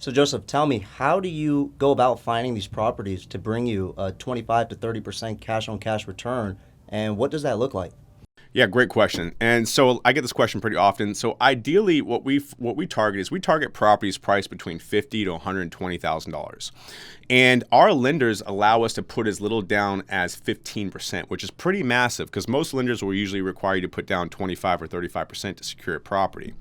So Joseph, tell me, how do you go about finding these properties to bring you a 25 to 30% cash on cash return, and what does that look like? Yeah, great question. And so I get this question pretty often. So ideally, what we target is we target properties priced between $50 to $120,000, and our lenders allow us to put as little down as 15%, which is pretty massive because most lenders will usually require you to put down 25 or 35% to secure a property.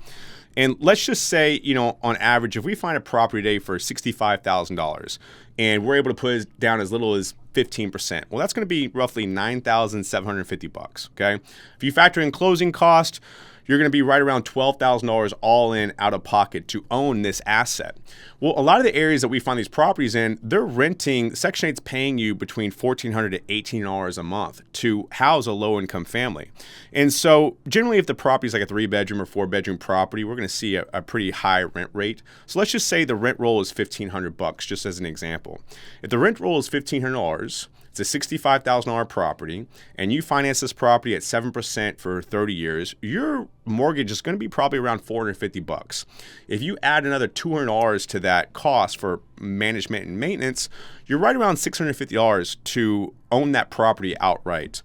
And let's just say, on average, if we find a property today for $65,000 and we're able to put it down as little as 15%, well, that's going to be roughly $9,750. Okay. If you factor in closing cost, you're going to be right around $12,000 all in out of pocket to own this asset. Well, a lot of the areas that we find these properties in, they're renting, Section 8's paying you between $1,400 to $1,800 a month to house a low income family. And so generally, if the property is like a 3-bedroom or 4-bedroom property, we're going to see a pretty high rent rate. So let's just say the rent roll is $1,500, just as an example. If the rent roll is $1,500, it's a $65,000 property, and you finance this property at 7% for 30 years, your mortgage is going to be probably around $450. If you add another $200 to that cost for management and maintenance, you're right around $650 to own that property outright.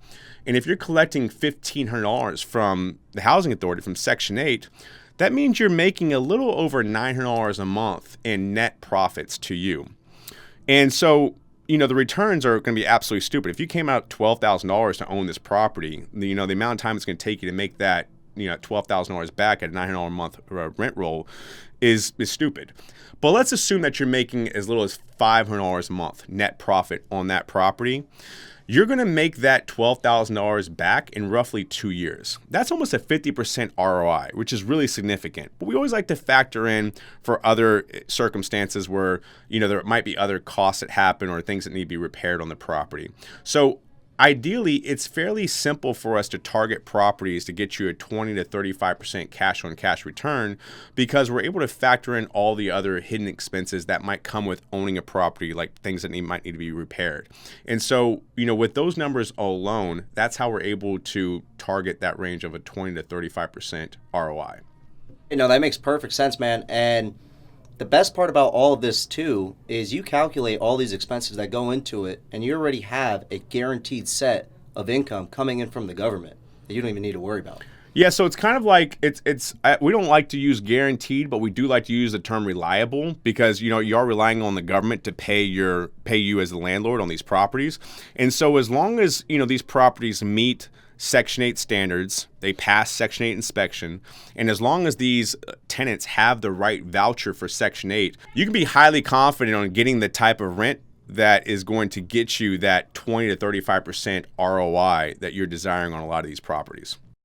And if you're collecting $1,500 from the Housing Authority, from Section 8, that means you're making a little over $900 a month in net profits to you. And so the returns are going to be absolutely stupid. If you came out $12,000 to own this property, the amount of time it's going to take you to make that, $12,000 back at a $900 a month rent roll is stupid. But let's assume that you're making as little as $500 a month net profit on that property. You're going to make that $12,000 back in roughly 2 years. That's almost a 50% ROI, which is really significant. But we always like to factor in for other circumstances where, there might be other costs that happen or things that need to be repaired on the property. So ideally, it's fairly simple for us to target properties to get you a 20 to 35% cash on cash return because we're able to factor in all the other hidden expenses that might come with owning a property, like things that might need to be repaired. And so, with those numbers alone, that's how we're able to target that range of a 20 to 35% ROI. That makes perfect sense, man. And the best part about all of this too is you calculate all these expenses that go into it, and you already have a guaranteed set of income coming in from the government that you don't even need to worry about. Yeah, so it's kind of like we don't like to use guaranteed, but we do like to use the term reliable because you are relying on the government to pay you as the landlord on these properties. And so as long as these properties meet Section 8 standards, they pass Section 8 inspection, and as long as these tenants have the right voucher for Section 8, you can be highly confident on getting the type of rent that is going to get you that 20 to 35% ROI that you're desiring on a lot of these properties.